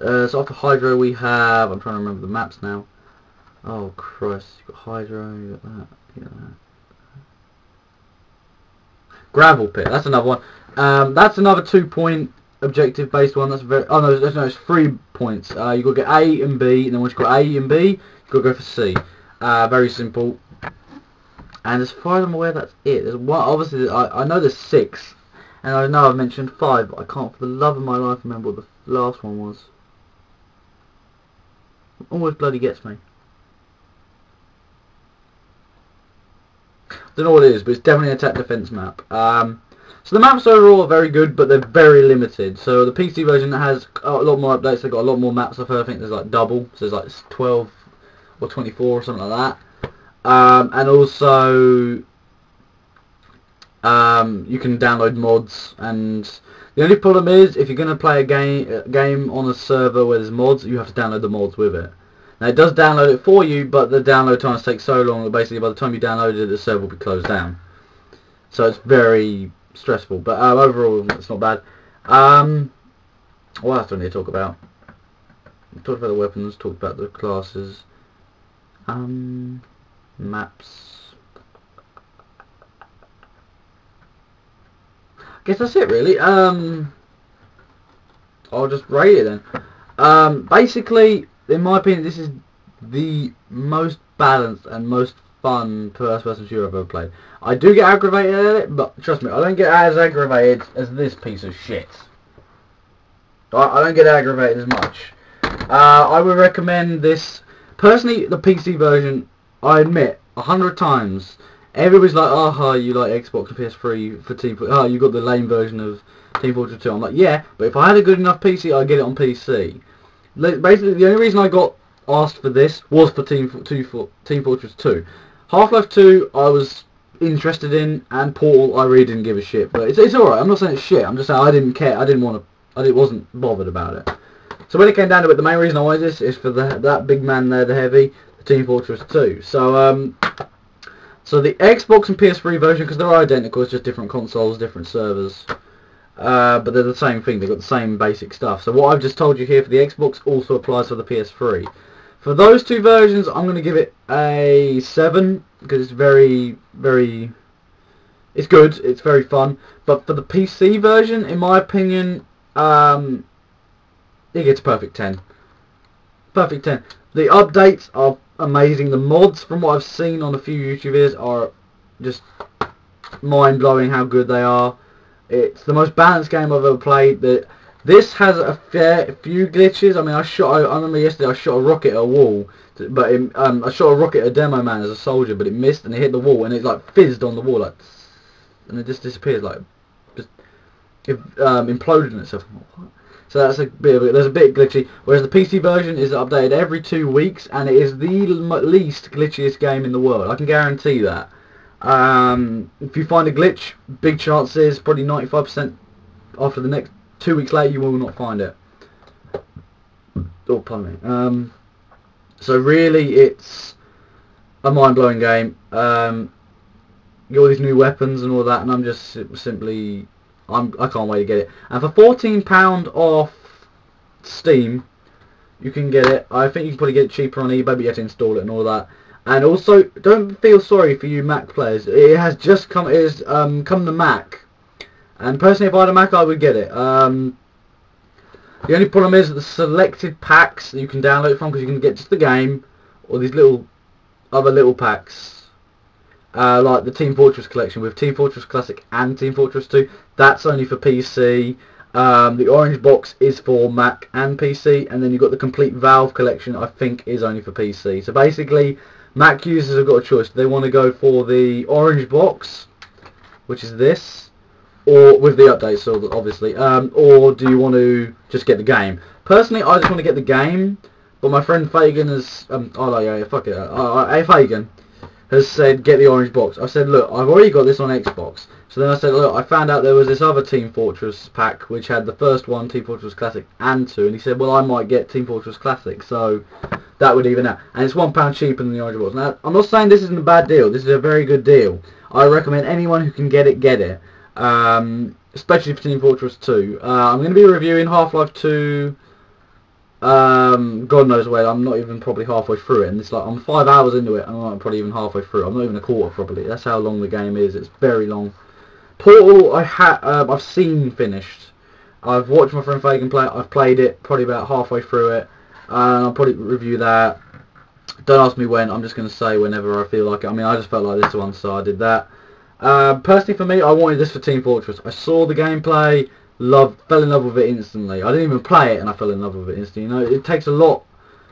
So after Hydro we have, I'm trying to remember the maps now. Oh Christ, you got Hydro, you got that, you got that. Gravel Pit, that's another one. That's another 2-point objective based one. That's very, oh no, it's 3 points. You got to get A and B, and then once you got A and B, you got to go for C. Very simple. And as far as I'm aware, that's it. There's one, obviously, I know there's 6, and I know I've mentioned 5, but I can't for the love of my life remember what the last one was. It always bloody gets me. Don't know what it is, but it's definitely an attack defense map. So the maps overall are very good, but they're very limited. So the PC version has a lot more updates. They've got a lot more maps. I've heard. I think there's like double. So there's like 12 or 24 or something like that. And also you can download mods. And the only problem is if you're going to play a game on a server where there's mods, you have to download the mods with it. Now it does download it for you, but the download times take so long that basically by the time you download it, the server will be closed down. So it's very stressful, but overall it's not bad. What else do I need to talk about? We talked about the weapons, talked about the classes, maps. I guess that's it really. I'll just rate it then. Basically, in my opinion, this is the most balanced and most fun first-person shooter I've ever played. I do get aggravated at it, but trust me, I don't get as aggravated as this piece of shit. I don't get aggravated as much. I would recommend this. Personally, the PC version, I admit, 100 times, everybody's like, oh, you like Xbox and PS3 for Team Fortress. Oh, you got the lame version of Team Fortress 2. I'm like, yeah, but if I had a good enough PC, I'd get it on PC. Basically, the only reason I got asked for this was for Team Fortress 2. Half-Life 2 I was interested in, and Portal I really didn't give a shit. But it's alright. I'm not saying it's shit. I'm just saying I didn't care. I wasn't bothered about it. So when it came down to it, the main reason I wanted this is for that big man there, the heavy, the Team Fortress 2. So so the Xbox and PS3 version, because they're identical, it's just different consoles, different servers. But they're the same thing. They've got the same basic stuff. So what I've just told you here for the Xbox also applies for the PS3. For those two versions, I'm going to give it a 7 because it's very, very. It's good. It's very fun. But for the PC version, in my opinion, it gets a perfect 10. Perfect 10. The updates are amazing. The mods, from what I've seen on a few YouTubers, are just mind-blowing how good they are. It's the most balanced game I've ever played. This has a fair few glitches. I mean, I remember yesterday I shot a rocket at a wall, but I shot a rocket at a demo man as a soldier, but it missed and it hit the wall and it like fizzed on the wall, like, and it just disappeared, like, just imploded in itself. So that's there's a bit glitchy. Whereas the PC version is updated every 2 weeks, and it is the least glitchiest game in the world. I can guarantee that. If you find a glitch, big chances, probably 95% after the next 2 weeks later, you will not find it. Oh, pardon me. So really, it's a mind-blowing game. You got all these new weapons and all that, and I'm just simply, I can't wait to get it. And for £14 off Steam, you can get it. I think you can probably get it cheaper on eBay, but you have to install it and all that. And also, don't feel sorry for you Mac players. It has just come. It has come to Mac. And personally, if I had a Mac, I would get it. The only problem is that the selected packs that you can download from, because you can get just the game, or these other little packs, like the Team Fortress collection with Team Fortress Classic and Team Fortress 2. That's only for PC. The orange box is for Mac and PC, and then you've got the complete Valve collection, I think, is only for PC. So basically, Mac users have got a choice. They want to go for the orange box, which is this, or with the updates, so obviously, or do you want to just get the game? Personally, I just want to get the game, but my friend Fagan has, Fagan has said get the orange box. I said, look, I've already got this on Xbox. So then I said, look, I found out there was this other Team Fortress pack which had the first one, Team Fortress Classic, and 2, and he said, well, I might get Team Fortress Classic, so that would even out. And it's £1 cheaper than the orange box. Now, I'm not saying this isn't a bad deal. This is a very good deal. I recommend anyone who can get it, get it. Especially for Team Fortress 2. I'm going to be reviewing Half-Life 2 God knows where. I'm not even probably halfway through it, and it's like I'm 5 hours into it, and I'm not probably even halfway through. I'm not even a quarter probably. That's how long the game is. It's very long. Portal, I've seen finished. I've watched my friend Fagan play it. I've played it probably about halfway through it. I'll probably review that. Don't ask me when. I'm just going to say whenever I feel like it. I mean, I just felt like this one, so I did that. Personally, for me, I wanted this for Team Fortress. I saw the gameplay. Fell in love with it instantly. I didn't even play it and I fell in love with it instantly. You know, it takes a lot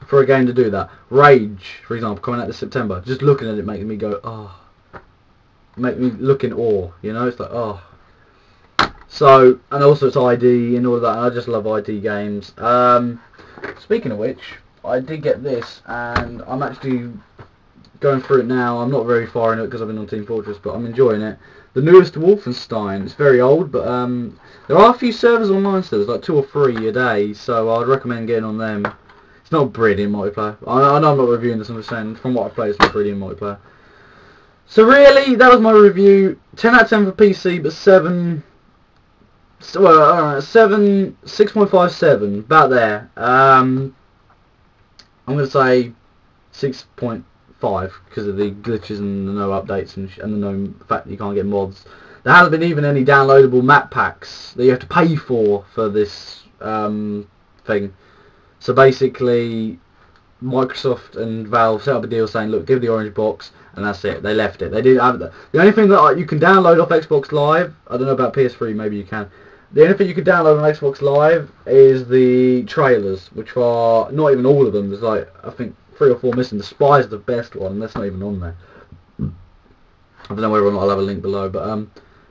for a game to do that. Rage, for example, coming out this September. Just looking at it making me go, oh. Make me look in awe, you know, it's like, oh. So, and also it's ID and all of that, and I just love ID games. Speaking of which, I did get this, and I'm actually going through it now. I'm not very far in it because I've been on Team Fortress, but I'm enjoying it. The newest Wolfenstein. It's very old, but there are a few servers online still. There's like 2 or 3 a day, so I'd recommend getting on them. It's not brilliant multiplayer. I know I'm not reviewing this, I'm just saying from what I've played, it's not brilliant multiplayer. So really, that was my review. 10 out of 10 for PC, but 6.57, about there. I'm going to say 6.5 because of the glitches and the no updates and the known fact that you can't get mods. There hasn't been even any downloadable map packs that you have to pay for this thing. So basically, Microsoft and Valve set up a deal saying, look, give the orange box, and that's it. They left it. They didn't have the only thing that you can download off Xbox Live. I don't know about PS3. Maybe you can. The only thing you can download on Xbox Live is the trailers, which are not even all of them. There's like I think 3 or 4 missing. The Spy is the best one, and that's not even on there. I don't know whether or not I'll have a link below, but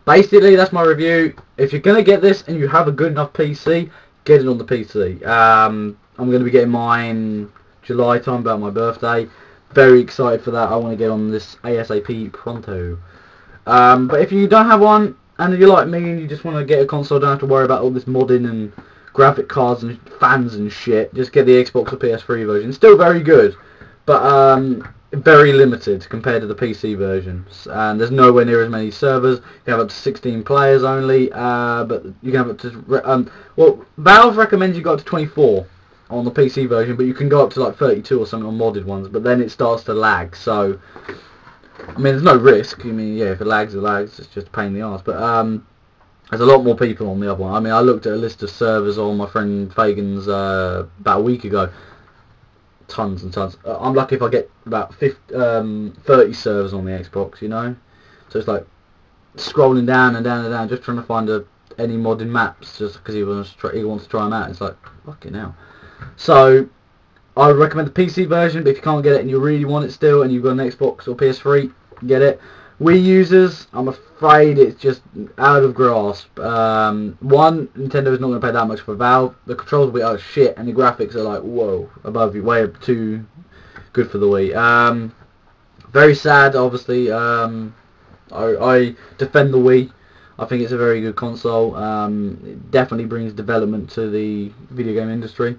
basically that's my review. If you're gonna get this and you have a good enough PC, get it on the PC. I'm gonna be getting mine July time, about my birthday. Very excited for that. I want to get on this ASAP pronto. But if you don't have one and you're like me and you just want to get a console, don't have to worry about all this modding and graphic cards and fans and shit, just get the Xbox or PS3 version. Still very good, but very limited compared to the PC versions. And there's nowhere near as many servers. You can have up to 16 players only, but you can have up to well, Valve recommends you go up to 24 on the PC version, but you can go up to like 32 or something on modded ones, but then it starts to lag. So I mean, there's no risk. I mean, yeah, if it lags, it lags. It's just a pain in the arse. But there's a lot more people on the other one. I mean, I looked at a list of servers on my friend Fagan's about a week ago. Tons and tons. I'm lucky if I get about 30 servers on the Xbox, you know. So it's like scrolling down and down and down, just trying to find any modded maps, just because he wants to try them out. It's like fucking hell. So I would recommend the PC version, but if you can't get it and you really want it still and you've got an Xbox or PS3, get it. Wii users, I'm afraid it's just out of grasp. One, Nintendo is not going to pay that much for Valve. The controls will be out of shit, and the graphics are like, whoa, above you, way up too good for the Wii. Very sad, obviously. I defend the Wii. I think it's a very good console. It definitely brings development to the video game industry.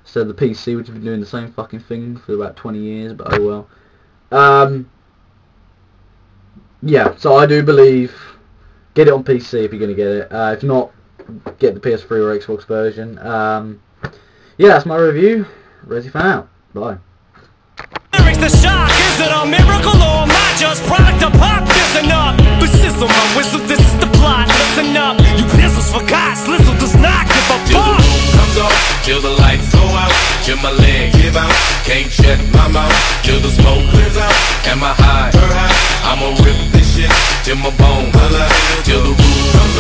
So the PC, which has been doing the same fucking thing for about 20 years, but oh well. Yeah, so I do believe get it on PC if you're going to get it. If not, get the PS3 or Xbox version. Yeah, that's my review. Resi fan out. Bye. The shock, is it a miracle or am I just product of pop? Listen up, but sizzle my whistle, this is the plot. Listen up, you pistols for God, Slizzle does not give a fuck. Till the roof comes off, till the lights go out, till my leg give out, can't shut my mouth, till the smoke clears out. Am I high? I'ma rip this shit till my bone, till the roof comes